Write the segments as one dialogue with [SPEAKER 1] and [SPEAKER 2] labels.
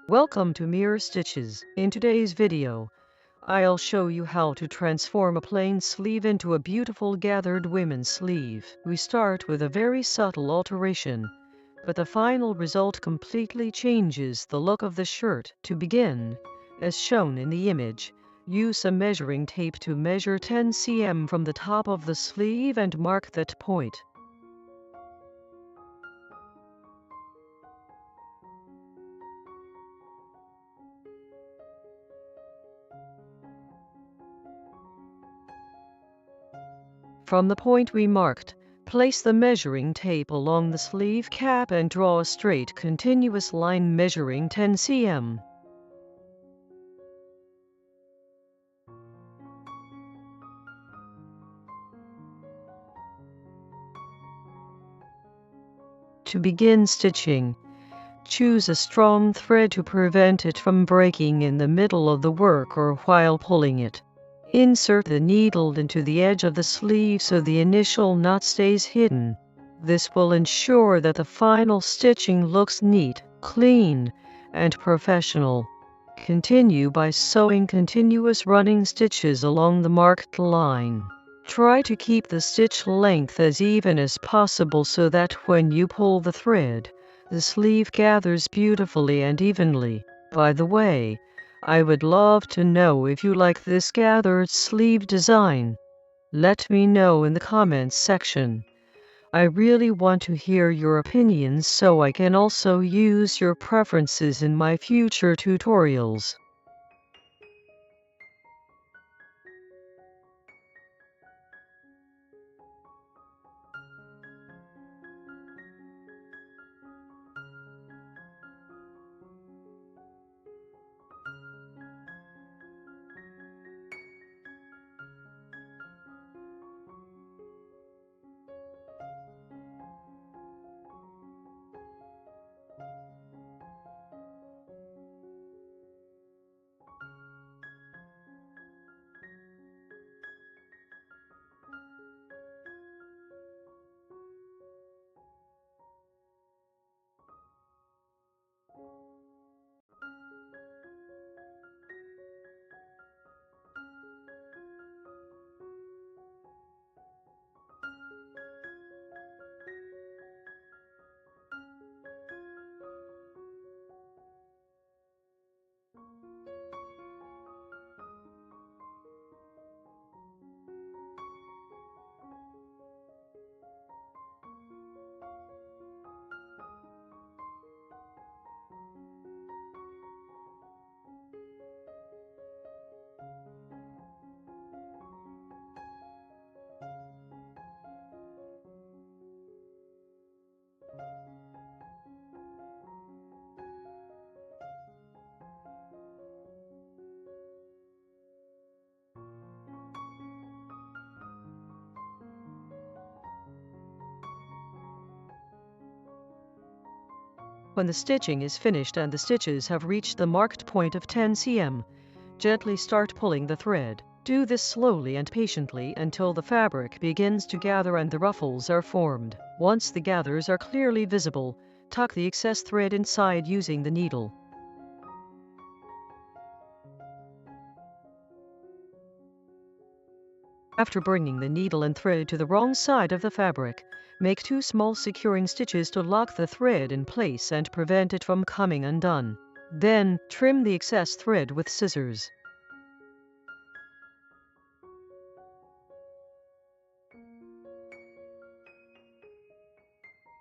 [SPEAKER 1] Welcome to Mir Stitches. In today's video, I'll show you how to transform a plain sleeve into a beautiful gathered women's sleeve. We start with a very subtle alteration, but the final result completely changes the look of the shirt. To begin, as shown in the image, use a measuring tape to measure 10 cm from the top of the sleeve and mark that point. From the point we marked, place the measuring tape along the sleeve cap and draw a straight continuous line measuring 10 cm. To begin stitching, choose a strong thread to prevent it from breaking in the middle of the work or while pulling it. Insert the needle into the edge of the sleeve so the initial knot stays hidden. This will ensure that the final stitching looks neat, clean, and professional. Continue by sewing continuous running stitches along the marked line. Try to keep the stitch length as even as possible so that when you pull the thread, the sleeve gathers beautifully and evenly. By the way, I would love to know if you like this gathered sleeve design. Let me know in the comments section. I really want to hear your opinions so I can also use your preferences in my future tutorials. When the stitching is finished and the stitches have reached the marked point of 10 cm, gently start pulling the thread. Do this slowly and patiently until the fabric begins to gather and the ruffles are formed. Once the gathers are clearly visible, tuck the excess thread inside using the needle. After bringing the needle and thread to the wrong side of the fabric, make 2 small securing stitches to lock the thread in place and prevent it from coming undone. Then, trim the excess thread with scissors.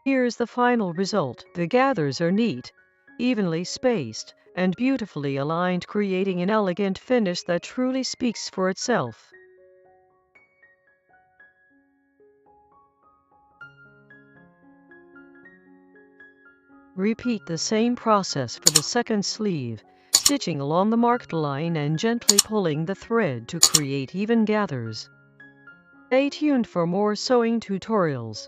[SPEAKER 1] Here's the final result. The gathers are neat, evenly spaced, and beautifully aligned, creating an elegant finish that truly speaks for itself. Repeat the same process for the second sleeve, stitching along the marked line and gently pulling the thread to create even gathers. Stay tuned for more sewing tutorials.